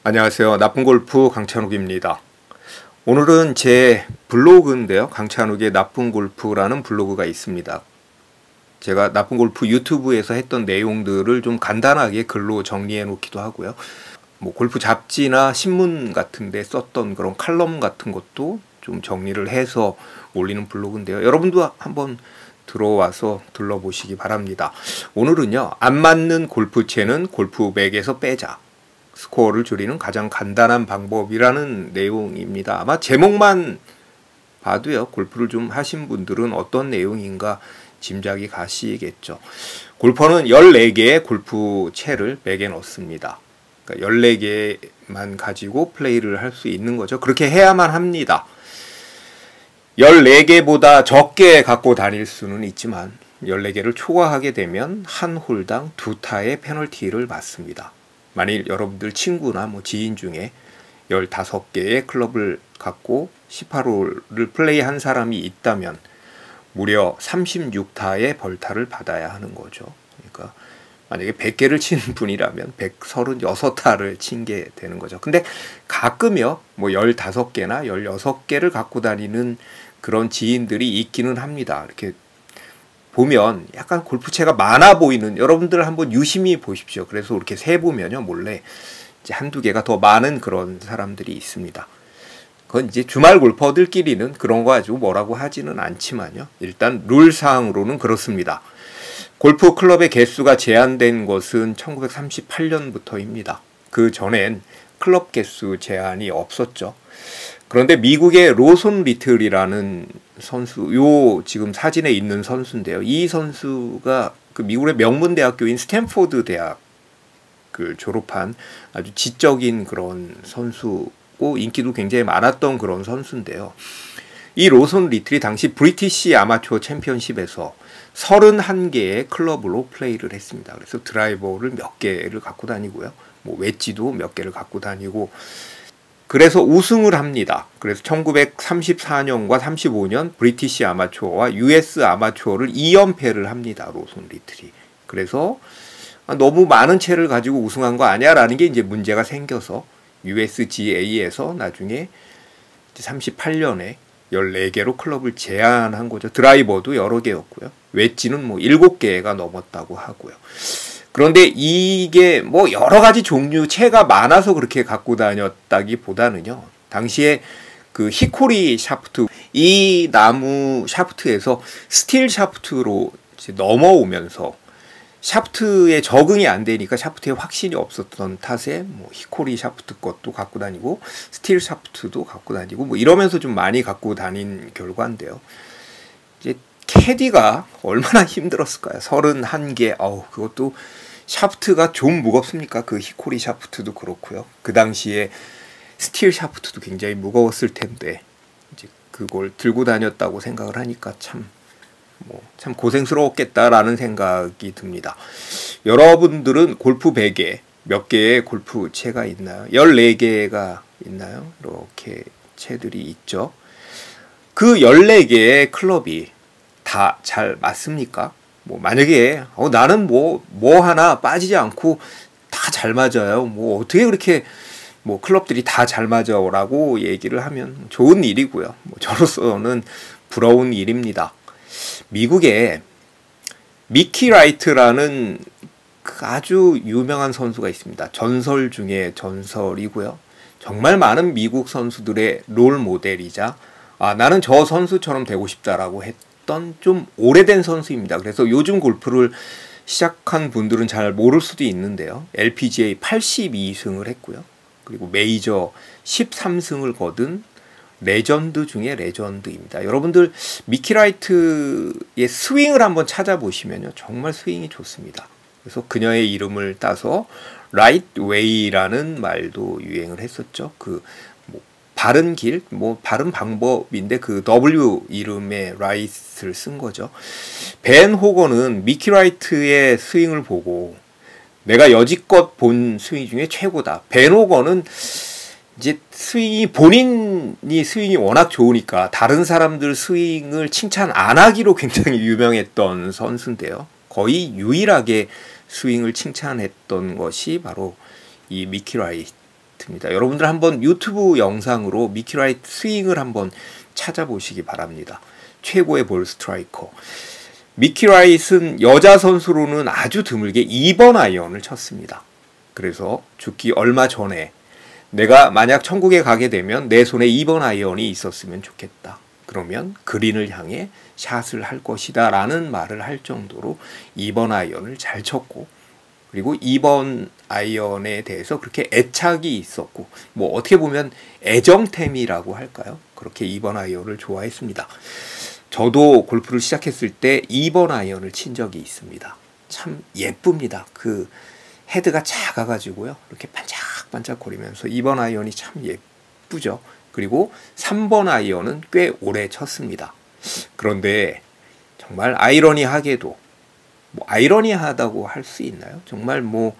안녕하세요. 나쁜골프 강찬욱입니다. 오늘은 제 블로그인데요. 강찬욱의 나쁜골프라는 블로그가 있습니다. 제가 나쁜골프 유튜브에서 했던 내용들을 좀 간단하게 글로 정리해 놓기도 하고요. 뭐 골프 잡지나 신문 같은 데 썼던 그런 칼럼 같은 것도 좀 정리를 해서 올리는 블로그인데요. 여러분도 한번 들어와서 들러보시기 바랍니다. 오늘은요, 안 맞는 골프채는 골프백에서 빼자. 스코어를 줄이는 가장 간단한 방법이라는 내용입니다. 아마 제목만 봐도요, 골프를 좀 하신 분들은 어떤 내용인가 짐작이 가시겠죠. 골퍼는 14개의 골프채를 백에 넣습니다. 그러니까 14개만 가지고 플레이를 할 수 있는 거죠. 그렇게 해야만 합니다. 14개보다 적게 갖고 다닐 수는 있지만 14개를 초과하게 되면 한 홀당 2타의 페널티를 받습니다. 만일 여러분들 친구나 지인 중에 15개의 클럽을 갖고 18홀을 플레이한 사람이 있다면 무려 36타의 벌타를 받아야 하는 거죠. 그러니까 만약에 100개를 치는 분이라면 136타를 친 게 되는 거죠. 근데 가끔요, 15개나 16개를 갖고 다니는 그런 지인들이 있기는 합니다. 이렇게 보면 약간 골프채가 많아 보이는, 여러분들 한번 유심히 보십시오. 그래서 이렇게 세보면요, 몰래 이제 한두 개가 더 많은 그런 사람들이 있습니다. 그건 이제 주말 골퍼들끼리는 그런 거 가지고 뭐라고 하지는 않지만요. 일단 룰상으로는 그렇습니다. 골프 클럽의 개수가 제한된 것은 1938년부터입니다. 그 전엔 클럽 개수 제한이 없었죠. 그런데 미국의 로손 리틀이라는 선수, 지금 사진에 있는 선수인데요. 이 선수가 그 미국의 명문 대학교인 스탠포드 대학 졸업한 아주 지적인 그런 선수고 인기도 굉장히 많았던 그런 선수인데요. 이 로손 리틀이 당시 브리티시 아마추어 챔피언십에서 31개의 클럽으로 플레이를 했습니다. 그래서 드라이버를 몇 개를 갖고 다니고요. 웨지도 몇 개를 갖고 다니고, 그래서 우승을 합니다. 그래서 1934년과 35년 브리티시 아마추어와 US 아마추어를 2연패를 합니다. 로손 리틀이. 그래서 너무 많은 채를 가지고 우승한 거 아니야? 라는 게 이제 문제가 생겨서 USGA에서 나중에 38년에 14개로 클럽을 제한한 거죠. 드라이버도 여러 개였고요. 웨지는 7개가 넘었다고 하고요. 그런데 이게 여러 가지 종류 채가 많아서 그렇게 갖고 다녔다기보다는요, 당시에 그 히코리 샤프트, 이 나무 샤프트에서 스틸 샤프트로 이제 넘어오면서 샤프트에 적응이 안 되니까 샤프트에 확신이 없었던 탓에 히코리 샤프트 것도 갖고 다니고 스틸 샤프트도 갖고 다니고 이러면서 좀 많이 갖고 다닌 결과인데요. 이제 캐디가 얼마나 힘들었을까요? 31개. 그것도 샤프트가 좀 무겁습니까? 그 히코리 샤프트도 그렇고요. 그 당시에 스틸 샤프트도 굉장히 무거웠을 텐데 이제 그걸 들고 다녔다고 생각을 하니까 참 고생스러웠겠다라는 생각이 듭니다. 여러분들은 골프 백에 몇 개의 골프채가 있나요? 14개가 있나요? 이렇게 채들이 있죠. 그 14개의 클럽이 다 잘 맞습니까? 만약에 나는 하나 빠지지 않고 다 잘 맞아요. 어떻게 그렇게 클럽들이 다 잘 맞아라고 얘기를 하면 좋은 일이고요. 저로서는 부러운 일입니다. 미국에 미키 라이트라는 아주 유명한 선수가 있습니다. 전설 중에 전설이고요. 정말 많은 미국 선수들의 롤 모델이자 나는 저 선수처럼 되고 싶다라고 했던 좀 오래된 선수입니다. 그래서 요즘 골프를 시작한 분들은 잘 모를 수도 있는데요. LPGA 82승을 했고요. 그리고 메이저 13승을 거둔 레전드 중에 레전드입니다. 여러분들 미키 라이트의 스윙을 한번 찾아보시면요, 정말 스윙이 좋습니다. 그래서 그녀의 이름을 따서 라이트 웨이라는 말도 유행을 했었죠. 바른 길, 바른 방법인데 그 W 이름의 라이트를 쓴 거죠. 벤 호건은 미키 라이트의 스윙을 보고 내가 여지껏 본 스윙 중에 최고다. 벤 호건은 이제 본인이 스윙이 워낙 좋으니까 다른 사람들 스윙을 칭찬 안 하기로 굉장히 유명했던 선수인데요. 거의 유일하게 스윙을 칭찬했던 것이 바로 이 미키 라이트 라이트입니다. 여러분들 한번 유튜브 영상으로 미키 라이트 스윙을 한번 찾아보시기 바랍니다. 최고의 볼 스트라이커. 미키 라이트는 여자 선수로는 아주 드물게 2번 아이언을 쳤습니다. 그래서 죽기 얼마 전에 내가 만약 천국에 가게 되면 내 손에 2번 아이언이 있었으면 좋겠다. 그러면 그린을 향해 샷을 할 것이다 라는 말을 할 정도로 2번 아이언을 잘 쳤고, 그리고 2번 아이언에 대해서 그렇게 애착이 있었고, 뭐 어떻게 보면 애정템이라고 할까요? 그렇게 2번 아이언을 좋아했습니다. 저도 골프를 시작했을 때 2번 아이언을 친 적이 있습니다. 참 예쁩니다. 그 헤드가 작아가지고요, 이렇게 반짝반짝 거리면서 2번 아이언이 참 예쁘죠. 그리고 3번 아이언은 꽤 오래 쳤습니다. 그런데 정말 아이러니하게도, 뭐 아이러니하다고 할 수 있나요? 정말 뭐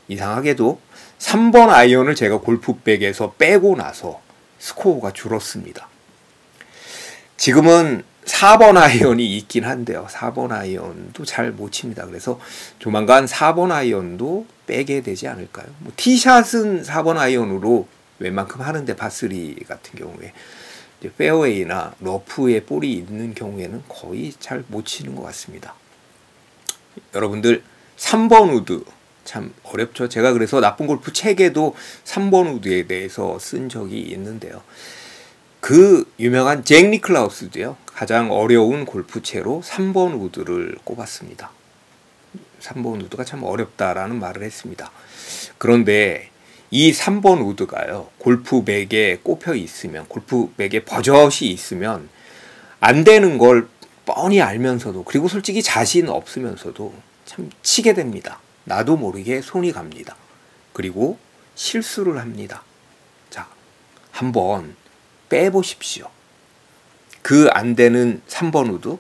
이상하게도 3번 아이언을 제가 골프백에서 빼고 나서 스코어가 줄었습니다. 지금은 4번 아이언이 있긴 한데요, 4번 아이언도 잘 못 칩니다. 그래서 조만간 4번 아이언도 빼게 되지 않을까요? 뭐 티샷은 4번 아이언으로 웬만큼 하는데, 파3 같은 경우에 이제 페어웨이나 러프에 볼이 있는 경우에는 거의 잘 못 치는 것 같습니다. 여러분들 3번 우드 참 어렵죠. 제가 그래서 나쁜 골프 책에도 3번 우드에 대해서 쓴 적이 있는데요, 그 유명한 잭 니클라우스도요, 가장 어려운 골프채로 3번 우드를 꼽았습니다. 3번 우드가 참 어렵다라는 말을 했습니다. 그런데 이 3번 우드가요, 골프백에 꼽혀 있으면, 골프백에 버젓이 있으면 안 되는 걸 뻔히 알면서도, 그리고 솔직히 자신 없으면서도 참 치게 됩니다. 나도 모르게 손이 갑니다. 그리고 실수를 합니다. 자, 한번 빼보십시오. 그 안 되는 3번 우드,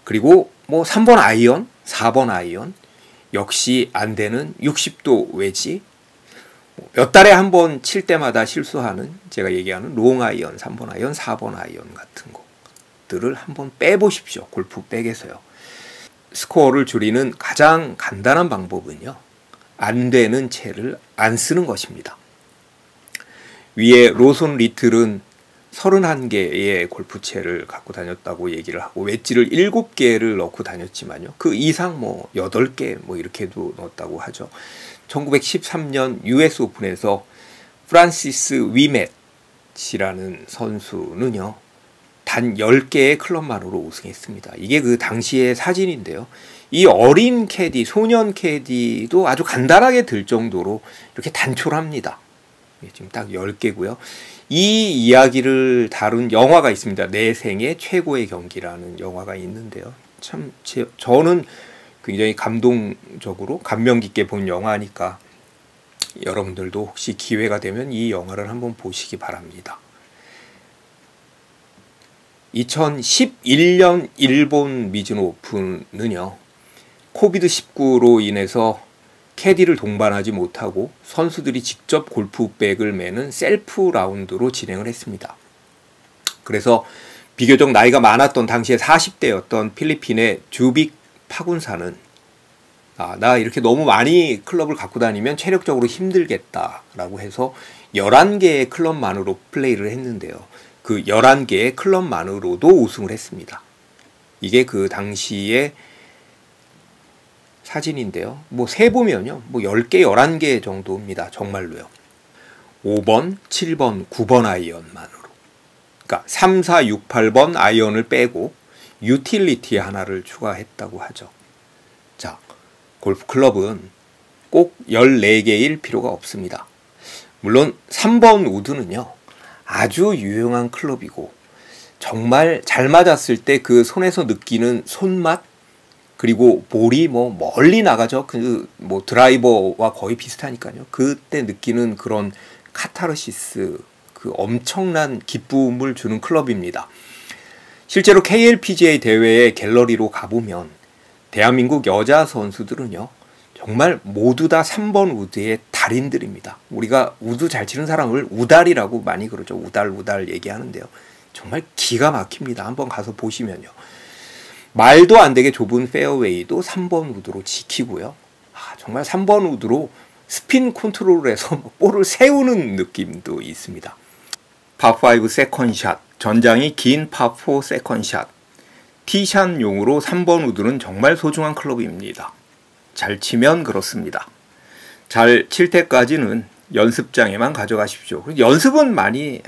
그리고 뭐 3번 아이언, 4번 아이언, 역시 안 되는 60도 웨지, 몇 달에 한 번 칠 때마다 실수하는, 제가 얘기하는 롱 아이언, 3번 아이언, 4번 아이언 같은 것들을 한번 빼보십시오. 골프백에서요. 스코어를 줄이는 가장 간단한 방법은요, 안 되는 채를 안 쓰는 것입니다. 위에 로손 리틀은 31개의 골프채를 갖고 다녔다고 얘기를 하고, 웨지를 7개를 넣고 다녔지만요, 그 이상 뭐 8개 뭐 이렇게도 넣었다고 하죠. 1913년 US 오픈에서 프란시스 위맷이라는 선수는요, 단 10개의 클럽만으로 우승했습니다. 이게 그 당시의 사진인데요, 이 어린 캐디, 소년 캐디도 아주 간단하게 들 정도로 이렇게 단촐합니다. 지금 딱 10개고요. 이 이야기를 다룬 영화가 있습니다. 내 생애 최고의 경기라는 영화가 있는데요, 참 저는 굉장히 감동적으로 감명 깊게 본 영화니까 여러분들도 혹시 기회가 되면 이 영화를 한번 보시기 바랍니다. 2011년 일본 미즈노 오픈은요, 코비드-19로 인해서 캐디를 동반하지 못하고 선수들이 직접 골프백을 매는 셀프 라운드로 진행을 했습니다. 그래서 비교적 나이가 많았던 당시에 40대였던 필리핀의 주빅 파군사는 나 이렇게 너무 많이 클럽을 갖고 다니면 체력적으로 힘들겠다라고 해서 11개의 클럽만으로 플레이를 했는데요, 그 11개의 클럽만으로도 우승을 했습니다. 이게 그 당시에 사진인데요, 뭐 세보면요, 뭐 10개, 11개 정도입니다. 정말로요. 5번, 7번, 9번 아이언만으로. 그러니까 3, 4, 6, 8번 아이언을 빼고 유틸리티 하나를 추가했다고 하죠. 자, 골프 클럽은 꼭 14개일 필요가 없습니다. 물론 3번 우드는요, 아주 유용한 클럽이고, 정말 잘 맞았을 때 그 손에서 느끼는 손맛, 그리고 볼이 뭐 멀리 나가죠. 그 뭐 드라이버와 거의 비슷하니까요. 그때 느끼는 그런 카타르시스, 그 엄청난 기쁨을 주는 클럽입니다. 실제로 KLPGA 대회의 갤러리로 가보면 대한민국 여자 선수들은요, 정말 모두 다 3번 우드의 달인들입니다. 우리가 우드 잘 치는 사람을 우달이라고 많이 그러죠. 우달 얘기하는데요, 정말 기가 막힙니다. 한번 가서 보시면요, 말도 안 되게 좁은 페어웨이도 3번 우드로 지키고요, 정말 3번 우드로 스핀 컨트롤에서 볼을 세우는 느낌도 있습니다. 파5 세컨샷, 전장이 긴 파4 세컨샷, 티샷용으로 3번 우드는 정말 소중한 클럽입니다. 잘 치면 그렇습니다. 잘 칠 때까지는 연습장에만 가져가십시오. 연습은 많이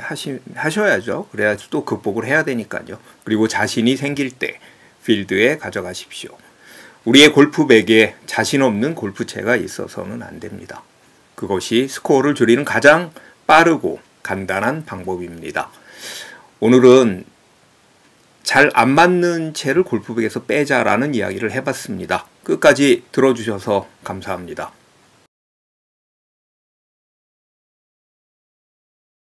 하셔야죠. 그래야 또 극복을 해야 되니까요. 그리고 자신이 생길 때 필드에 가져가십시오. 우리의 골프백에 자신 없는 골프채가 있어서는 안 됩니다. 그것이 스코어를 줄이는 가장 빠르고 간단한 방법입니다. 오늘은 잘 안 맞는 채를 골프백에서 빼자라는 이야기를 해봤습니다. 끝까지 들어주셔서 감사합니다.